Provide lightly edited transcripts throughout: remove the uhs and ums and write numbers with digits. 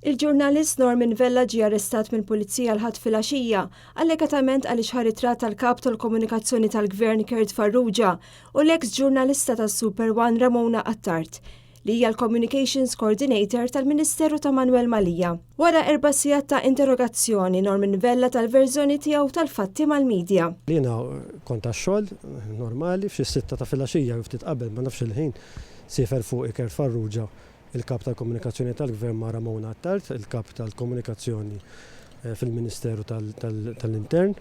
Il-ġurnalist Norman Vella ġie arrestat mill-Pulizija l-ħadd filgħaxija allegatament għaliex ħa ritratt tal-kap tal-komunikazzjoni tal-Gvern Kurt Farrugia u l-eks ġurnalista tas-Super One Ramona Attard li hija l-Communications Coordinator tal-Ministeru ta' Manuel Malija. Wara 4 sigħat ta' interrogazzjoni Norman Vella tal-verżjoni tiegħu tal-fatti mal-medja. Jiena kont għax-xogħol normali f'xi 6 ta' filgħaxija u ftit qabel ma nafx il-ħin siefer fuq Kurt Farrugia, il-kap tal-komunikazzjoni tal-Gvern ma' Ramona Attard, il-kap tal-komunikazzjoni fil-Ministeru tal-Intern.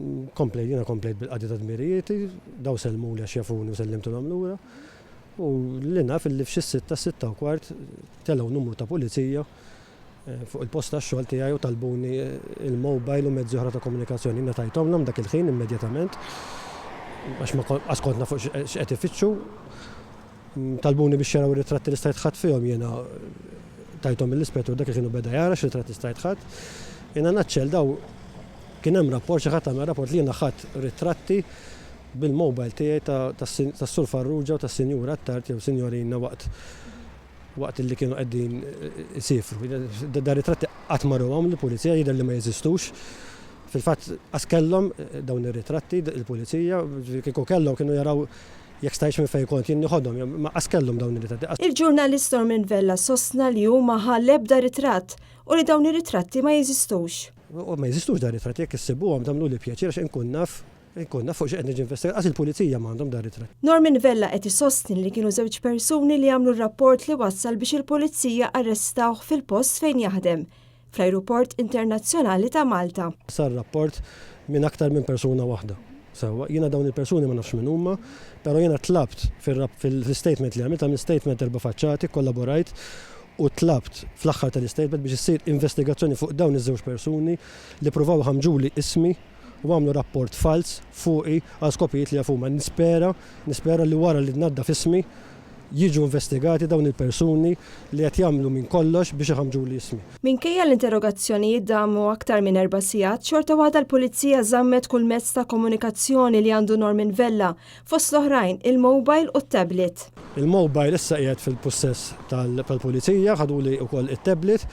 Jiena komplejt bil-qadi ta' dmirijieti, daw sellmuli għax jafuni u sellimtu lura. U l-lina fil-li f'xi 6:15 telgħu numru ta' pulizija fuq il-post tax-xogħol tiegħi u talbuni il-mobile u mezzi oħra ta' komunikazzjoni. Jiena tajthomlhom dak il-ħin immedjatament għax ma kontna fuq x'qed ifittxu. Talbuni biex jaraw ir-ritratti li stajt ħadd fihom, jiena tajthom l-ispettur dak il-ħin beda jara x'ritratti stajt ħadd. Jiena naċċel daw kien hemm rapport xi ħadd għamel rapport li jiena ħadd ritratti bil-mobile tiegħi tas-Sur Farrugia u tas-Sinjura Attard jew Sinjorina waqt li kienu qegħdin isifru. Da ritratti qatt marruhom lill-Pulizija jidher li ma jeżistux. Fil-fatt qas kellhom dawn ir-ritratti il-Pulizija kieku kellhom kienu jaraw jekk stajx minn fejn kont jien nieħodhom, ma qas kellhom dawn ir-ritratti. Il-ġurnalist Norman Vella sostna li hu ma ħa l-ebda ritratt u li dawn ir-ritratti ma jeżistux. Ma jeżistux da ritratti jekk issibuhom tagħmlu li pjaċir għax inkun naf fuq xi qed niġi investigat għax il-Pulizija m'għandhom da ritratt. Norman Vella qed isostni li kienu żewġ persuni li għamlu r-rapport li wassal biex il-Pulizija arrestawh fil-post fejn jaħdem fl-Ajruport Internazzjonali ta' Malta. Sar rapport minn aktar minn persuna waħda. Sewwa, jiena dawn il-persuni ma nafx minn huma, però jiena tlabt fil-statement li għamilt statement 4 faċċati, kollaborajt u tlabt fl-aħħar tal-istatement biex issir investigazzjoni fuq dawn iż-żewġ persuni li pruvaw ħamġuli ismi u għamlu rapport fals fuqi għal skopijiet li għafuma. Nispera li wara li nadda f'ismi jiġu investigati dawn il-persuni li qed jagħmlu minn kollox biex iħamġuli ismi. Minkejja l-interrogazzjonijiet damu aktar minn 4 sigħat, xorta waħda l-Pulizija żammet kull mezz ta' komunikazzjoni li għandu Norman Vella fost l-oħrajn il-mobile u t-tablet. Il-mobile issa qiegħed fil-possess tal-Pulizija, ħaduli wkoll it-tablet.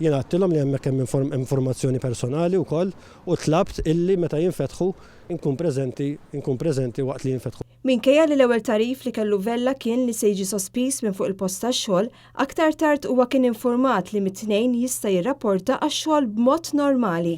Jiena għattilhom li hemmhekk hemm informazzjoni personali wkoll u tlabt illi meta jinfetħu inkun preżenti waqt li jinfetħu. Minkejja li l-ewwel tarif li kellu Vella kien li se jiġi sospiż minn fuq il-post tax-xogħol, aktar tard huwa kien infurmat li mit-tnejn jista' jirrapporta għax-xogħol b'mod normali.